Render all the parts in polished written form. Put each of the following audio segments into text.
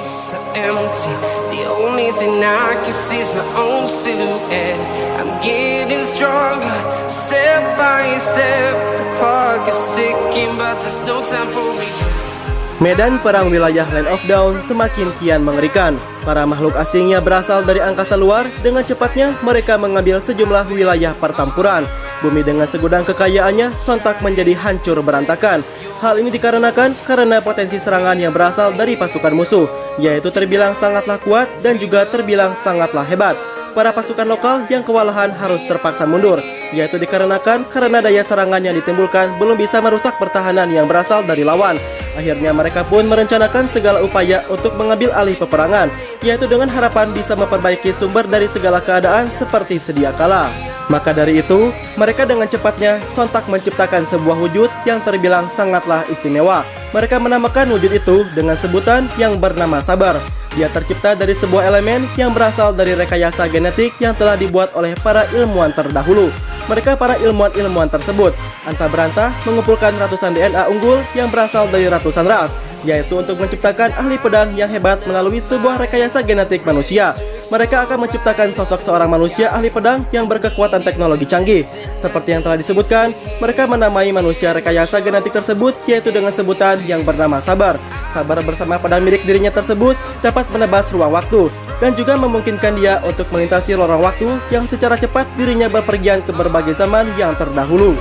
streets are empty. The only thing I can see is my own silhouette. I'm getting stronger, step by step. The clock is ticking, but there's no time for regrets. Medan perang wilayah Land of Dawn semakin kian mengerikan. Para makhluk asingnya berasal dari angkasa luar. Dengan cepatnya mereka mengambil sejumlah wilayah pertempuran. Bumi dengan segudang kekayaannya sontak menjadi hancur berantakan. Hal ini dikarenakan karena potensi serangan yang berasal dari pasukan musuh, yaitu terbilang sangatlah kuat dan juga terbilang sangatlah hebat. Para pasukan lokal yang kewalahan harus terpaksa mundur, yaitu dikarenakan karena daya serangan yang ditimbulkan belum bisa merusak pertahanan yang berasal dari lawan. Akhirnya mereka pun merencanakan segala upaya untuk mengambil alih peperangan, yaitu dengan harapan bisa memperbaiki sumber dari segala keadaan seperti sedia kala. Maka dari itu, mereka dengan cepatnya sontak menciptakan sebuah wujud yang terbilang sangatlah istimewa. Mereka menamakan wujud itu dengan sebutan yang bernama Sabar. Dia tercipta dari sebuah elemen yang berasal dari rekayasa genetik yang telah dibuat oleh para ilmuwan terdahulu. Mereka para ilmuwan tersebut antah berantah mengumpulkan ratusan DNA unggul yang berasal dari ratusan ras, yaitu untuk menciptakan ahli pedang yang hebat melalui sebuah rekayasa genetik manusia. Mereka akan menciptakan sosok seorang manusia ahli pedang yang berkekuatan teknologi canggih. Seperti yang telah disebutkan, mereka menamai manusia rekayasa genetik tersebut yaitu dengan sebutan yang bernama Sabar. Sabar bersama pedang milik dirinya tersebut dapat menebas ruang waktu dan juga memungkinkan dia untuk melintasi lorong waktu yang secara cepat dirinya berpergian ke berbagai zaman yang terdahulu.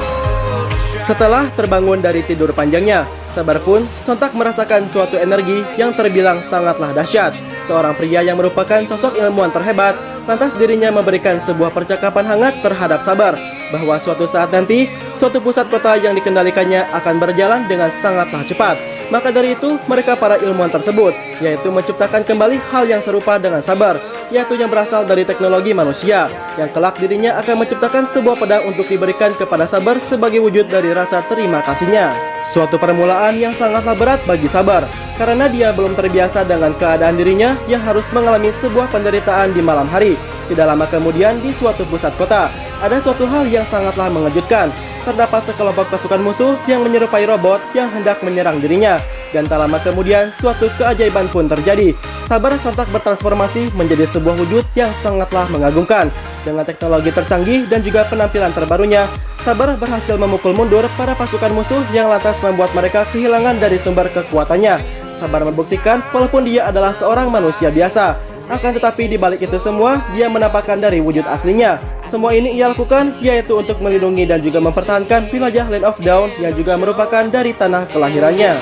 Setelah terbangun dari tidur panjangnya, Sabar pun sontak merasakan suatu energi yang terbilang sangatlah dahsyat. Seorang pria yang merupakan sosok ilmuwan terhebat, lantas dirinya memberikan sebuah percakapan hangat terhadap Sabar, bahwa suatu saat nanti, suatu pusat kota yang dikendalikannya akan berjalan dengan sangatlah cepat. Maka dari itu, mereka para ilmuwan tersebut, yaitu menciptakan kembali hal yang serupa dengan Sabar, yaitu yang berasal dari teknologi manusia, yang kelak dirinya akan menciptakan sebuah pedang untuk diberikan kepada Sabar sebagai wujud dari rasa terima kasihnya. Suatu permulaan yang sangatlah berat bagi Sabar, karena dia belum terbiasa dengan keadaan dirinya yang harus mengalami sebuah penderitaan di malam hari. Tidak lama kemudian di suatu pusat kota, ada suatu hal yang sangatlah mengejutkan. Terdapat sekelompok pasukan musuh yang menyerupai robot yang hendak menyerang dirinya. Dan tak lama kemudian suatu keajaiban pun terjadi. Sabar sontak bertransformasi menjadi sebuah wujud yang sangatlah mengagumkan. Dengan teknologi tercanggih dan juga penampilan terbarunya, Sabar berhasil memukul mundur para pasukan musuh yang lantas membuat mereka kehilangan dari sumber kekuatannya. Sabar membuktikan walaupun dia adalah seorang manusia biasa, akan tetapi di balik itu semua, dia menampakkan dari wujud aslinya. Semua ini ia lakukan yaitu untuk melindungi dan juga mempertahankan wilayah Land of Dawn yang juga merupakan dari tanah kelahirannya.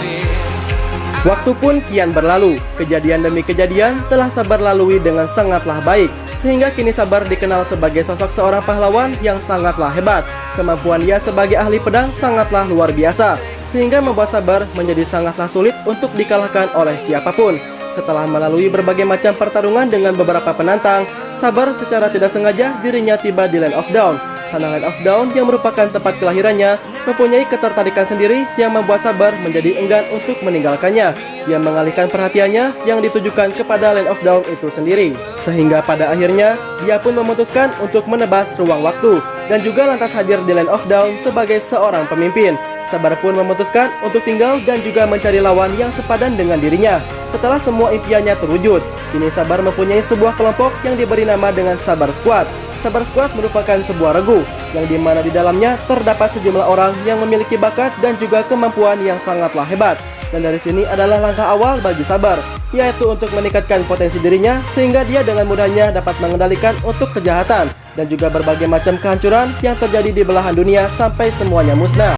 Waktu pun kian berlalu, kejadian demi kejadian telah Sabar lalui dengan sangatlah baik, sehingga kini Sabar dikenal sebagai sosok seorang pahlawan yang sangatlah hebat. Kemampuan dia sebagai ahli pedang sangatlah luar biasa, sehingga membuat Sabar menjadi sangatlah sulit untuk dikalahkan oleh siapapun. Setelah melalui berbagai macam pertarungan dengan beberapa penantang, Sabar secara tidak sengaja dirinya tiba di Land of Dawn. Tanah Land of Dawn yang merupakan tempat kelahirannya mempunyai ketertarikan sendiri yang membuat Sabar menjadi enggan untuk meninggalkannya. Dia mengalihkan perhatiannya yang ditujukan kepada Land of Dawn itu sendiri. Sehingga pada akhirnya, dia pun memutuskan untuk menebas ruang waktu dan juga lantas hadir di Land of Dawn sebagai seorang pemimpin. Sabar pun memutuskan untuk tinggal dan juga mencari lawan yang sepadan dengan dirinya. Setelah semua impiannya terwujud, kini Sabar mempunyai sebuah kelompok yang diberi nama dengan Sabar Squad. Sabar Squad merupakan sebuah regu yang dimana di dalamnya terdapat sejumlah orang yang memiliki bakat dan juga kemampuan yang sangatlah hebat. Dan dari sini adalah langkah awal bagi Sabar, yaitu untuk meningkatkan potensi dirinya sehingga dia dengan mudahnya dapat mengendalikan untuk kejahatan dan juga berbagai macam kehancuran yang terjadi di belahan dunia sampai semuanya musnah.